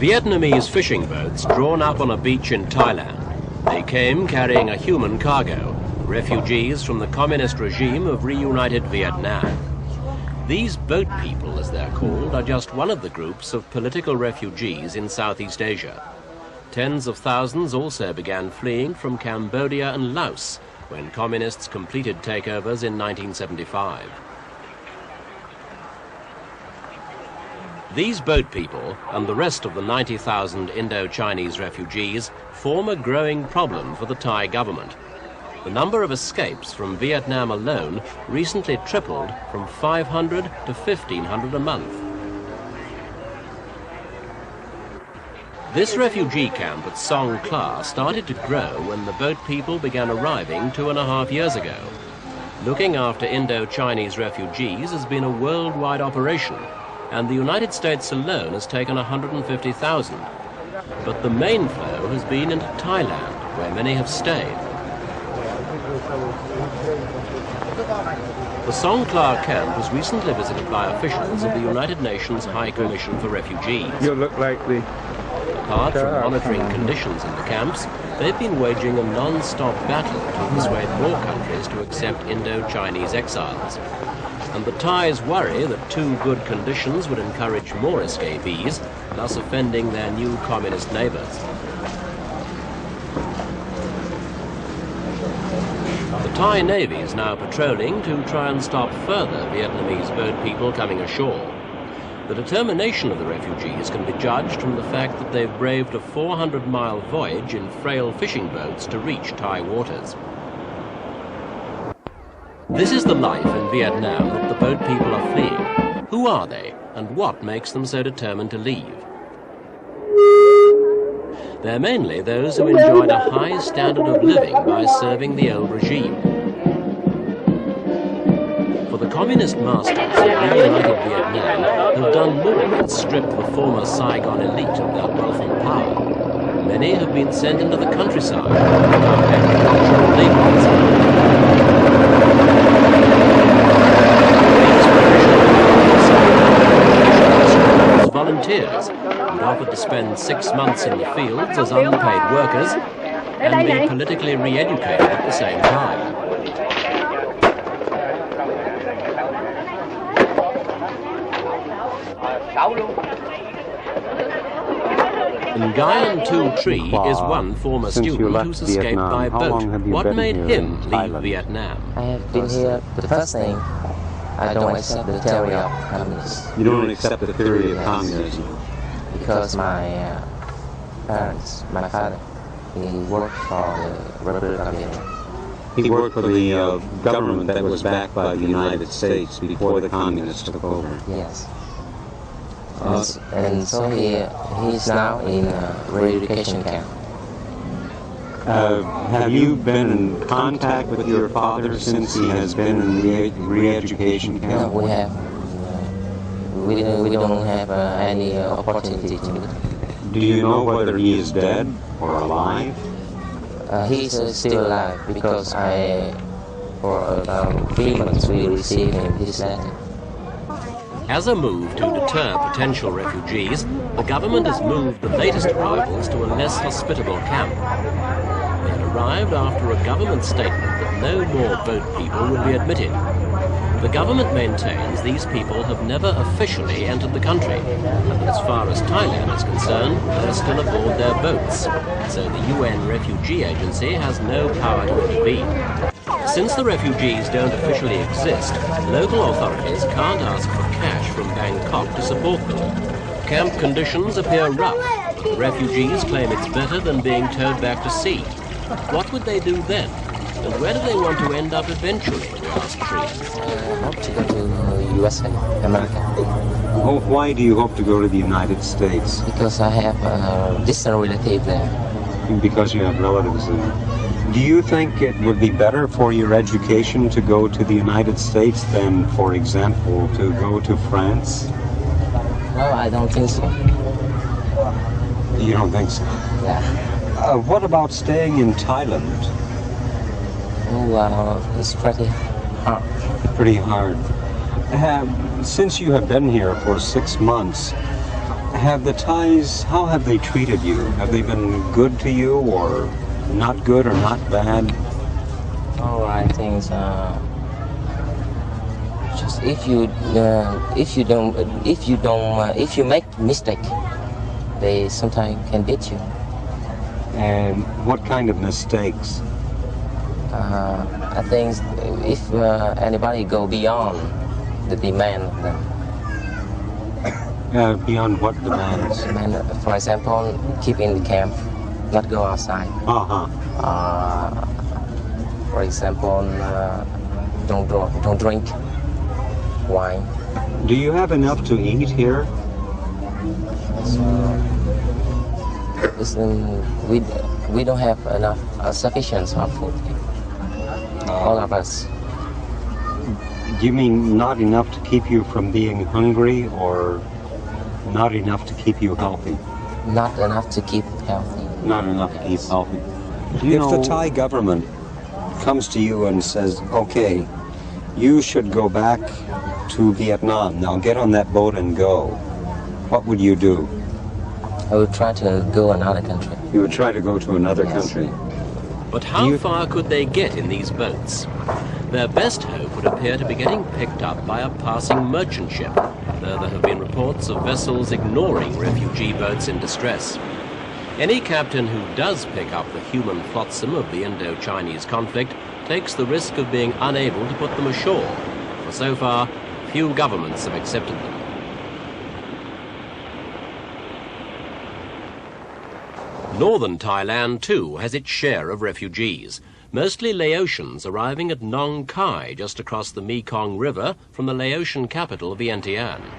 Vietnamese fishing boats drawn up on a beach in Thailand. They came carrying a human cargo, refugees from the communist regime of reunited Vietnam. These boat people, as they're called, are just one of the groups of political refugees in Southeast Asia. Tens of thousands also began fleeing from Cambodia and Laos when communists completed takeovers in 1975. These boat people and the rest of the 90,000 Indo-Chinese refugees form a growing problem for the Thai government. The number of escapes from Vietnam alone recently tripled from 500 to 1,500 a month. This refugee camp at Nong Khai started to grow when the boat people began arriving 2.5 years ago. Looking after Indo-Chinese refugees has been a worldwide operation, and the United States alone has taken 150,000. But the main flow has been into Thailand, where many have stayed. The Nong Khai camp was recently visited by officials of the United Nations High Commission for Refugees. You look like the... Apart from monitoring conditions in the camps, they've been waging a non-stop battle to persuade more countries to accept Indo-Chinese exiles. And the Thais worry that too good conditions would encourage more escapees, thus offending their new communist neighbors. The Thai Navy is now patrolling to try and stop further Vietnamese boat people coming ashore. The determination of the refugees can be judged from the fact that they've braved a 400-mile voyage in frail fishing boats to reach Thai waters. This is the life in Vietnam that the boat people are fleeing. Who are they, and what makes them so determined to leave? They're mainly those who enjoyed a high standard of living by serving the old regime. For the communist masters of reunited Vietnam have done more than strip the former Saigon elite of their wealth and power. Many have been sent into the countryside to become agricultural laborers. Volunteers were offered to spend 6 months in the fields as unpaid workers and be politically re-educated at the same time. Nguyen Tu Tri is one former student who's escaped by boat. What made him leave Vietnam? I have been here. The first thing, I don't accept the theory of communism. You don't accept the theory of communism? Because my parents, my father, he worked for the Republic of Vietnam. He worked for the government that was backed by the United States before the communists took over. Yes. And so he's now in a re-education camp. Have you been in contact with your father since he has been in the re-education camp? No, we have. We don't have any opportunity to meet. Do you know whether he is dead or alive? He's still alive because for about 3 months, we received his letter. As a move to deter potential refugees, the government has moved the latest arrivals to a less hospitable camp. They had arrived after a government statement that no more boat people would be admitted. The government maintains these people have never officially entered the country, and as far as Thailand is concerned, they're still aboard their boats, so the UN Refugee Agency has no power to intervene. Since the refugees don't officially exist, local authorities can't ask for cash from Bangkok to support them. Camp conditions appear rough, but the refugees claim it's better than being towed back to sea. What would they do then? And where do they want to end up eventually, we ask Tri. I hope to go to USA, America. Oh, why do you hope to go to the United States? Because I have a distant relative there. Because you have relatives there. Do you think it would be better for your education to go to the United States than, for example, to go to France? Well, I don't think so. You don't think so? Yeah. What about staying in Thailand? Oh, it's pretty hard. Pretty hard. Since you have been here for 6 months, Have the Thais, how have they treated you? Have they been good to you, or not good, or not bad? Oh, I think just if you make mistake, they sometimes can beat you. And what kind of mistakes? I think if anybody go beyond the demand of them. Beyond what demands? For example, keep in the camp, not go outside. For example, don't drink wine. Do you have enough to eat here? We don't have enough sufficient of food. All of us. Do you mean not enough to keep you from being hungry, or not enough to keep you healthy? Not enough to keep healthy. Not enough to keep healthy. If the Thai government comes to you and says, okay, you should go back to Vietnam, now get on that boat and go, what would you do? I would try to go another country. You would try to go to another Yes. country. But how far could they get in these boats? Their best hope would appear to be getting picked up by a passing merchant ship, though there have been reports of vessels ignoring refugee boats in distress. Any captain who does pick up the human flotsam of the Indo-Chinese conflict takes the risk of being unable to put them ashore, for so far, few governments have accepted them. Northern Thailand, too, has its share of refugees, mostly Laotians arriving at Nong Khai, just across the Mekong River from the Laotian capital, Vientiane.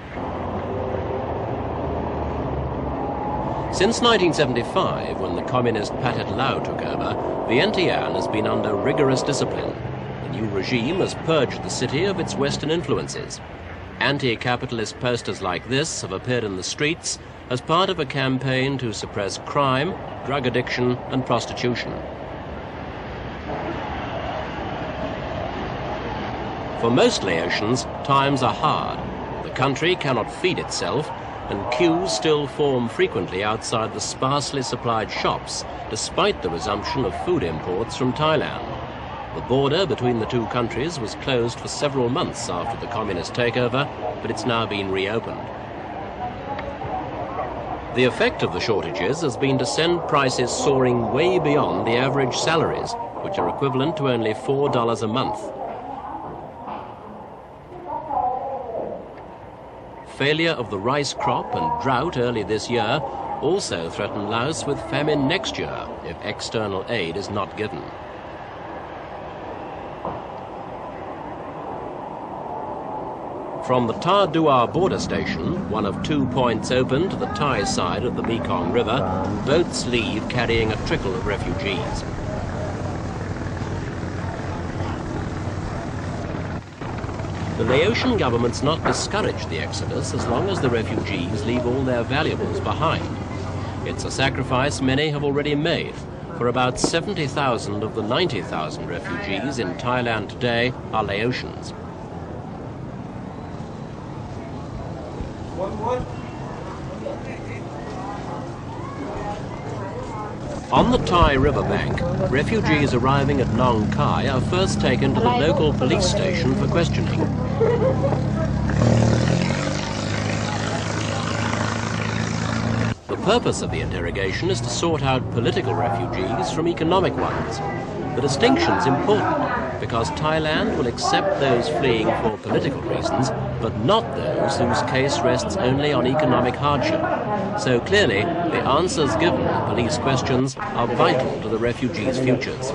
Since 1975, when the communist Pathet Lao took over, Vientiane has been under rigorous discipline. The new regime has purged the city of its Western influences. Anti-capitalist posters like this have appeared in the streets as part of a campaign to suppress crime, drug addiction and prostitution. For most Laotians, times are hard. The country cannot feed itself, and queues still form frequently outside the sparsely supplied shops, despite the resumption of food imports from Thailand. The border between the two countries was closed for several months after the communist takeover, but it's now been reopened. The effect of the shortages has been to send prices soaring way beyond the average salaries, which are equivalent to only $4 a month. Failure of the rice crop and drought early this year also threaten Laos with famine next year if external aid is not given. From the Ta Dua border station, one of 2 points open to the Thai side of the Mekong River, boats leave carrying a trickle of refugees. The Laotian government's not discouraged the exodus as long as the refugees leave all their valuables behind. It's a sacrifice many have already made, for about 70,000 of the 90,000 refugees in Thailand today are Laotians. On the Thai riverbank, refugees arriving at Nong Khai are first taken to the local police station for questioning. The purpose of the interrogation is to sort out political refugees from economic ones. The distinction's important because Thailand will accept those fleeing for political reasons, but not those whose case rests only on economic hardship. So clearly, the answers given in police questions are vital to the refugees' futures.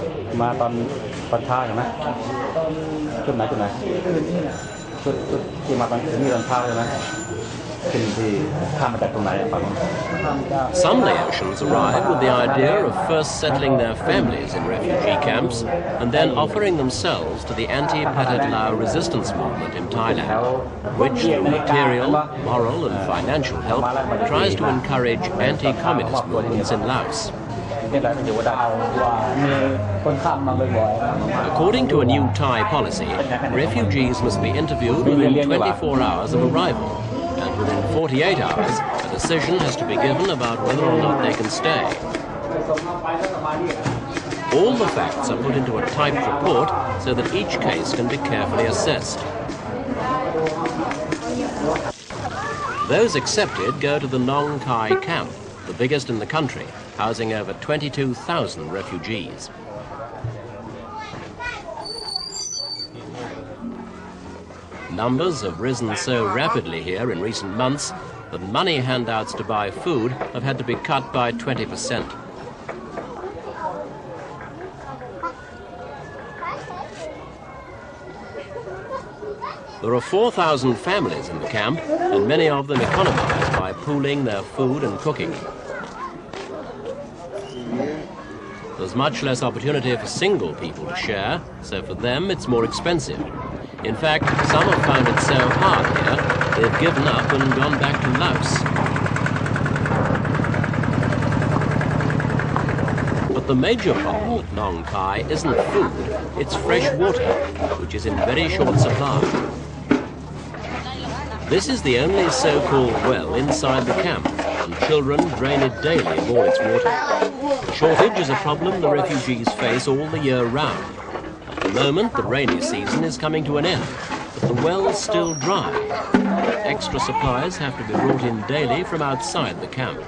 Some Laotians arrive with the idea of first settling their families in refugee camps and then offering themselves to the anti-Pathet Lao resistance movement in Thailand, which through material, moral and financial help tries to encourage anti-communist movements in Laos. According to a new Thai policy, refugees must be interviewed within 24 hours of arrival, and within 48 hours, a decision has to be given about whether or not they can stay. All the facts are put into a typed report so that each case can be carefully assessed. Those accepted go to the Nong Khai camp, the biggest in the country, housing over 22,000 refugees. Numbers have risen so rapidly here in recent months that money handouts to buy food have had to be cut by 20%. There are 4,000 families in the camp, and many of them economize by pooling their food and cooking. There's much less opportunity for single people to share, so for them it's more expensive. In fact, some have found it so hard here, they've given up and gone back to Laos. But the major problem at Nong Khai isn't food, it's fresh water, which is in very short supply. This is the only so-called well inside the camp, and children drain it daily of all its water. The shortage is a problem the refugees face all the year round. At the moment, the rainy season is coming to an end, but the well's still dry. Extra supplies have to be brought in daily from outside the camp.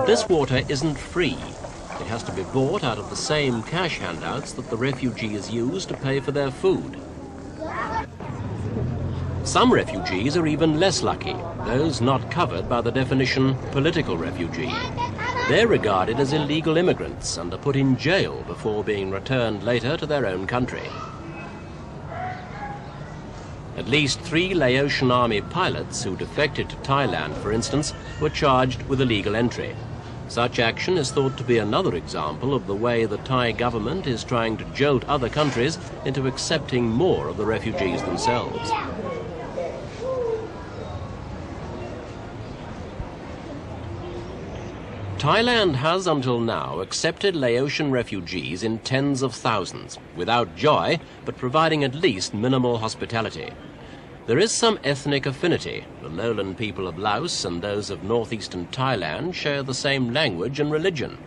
This water isn't free. It has to be bought out of the same cash handouts that the refugees use to pay for their food. Some refugees are even less lucky, those not covered by the definition political refugee. They're regarded as illegal immigrants and are put in jail before being returned later to their own country. At least 3 Laotian army pilots who defected to Thailand, for instance, were charged with illegal entry. Such action is thought to be another example of the way the Thai government is trying to jolt other countries into accepting more of the refugees themselves. Thailand has until now accepted Laotian refugees in tens of thousands, without joy, but providing at least minimal hospitality. There is some ethnic affinity. The lowland people of Laos and those of northeastern Thailand share the same language and religion.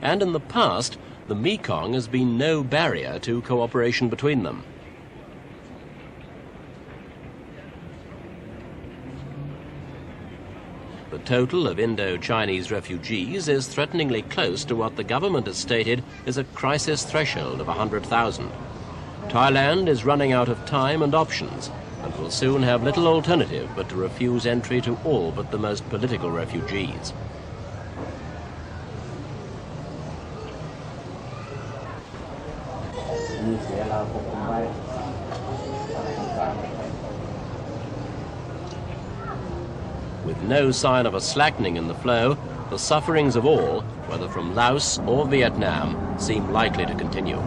And in the past, the Mekong has been no barrier to cooperation between them. The total of Indo-Chinese refugees is threateningly close to what the government has stated is a crisis threshold of 100,000. Thailand is running out of time and options and will soon have little alternative but to refuse entry to all but the most political refugees. With no sign of a slackening in the flow, the sufferings of all, whether from Laos or Vietnam, seem likely to continue.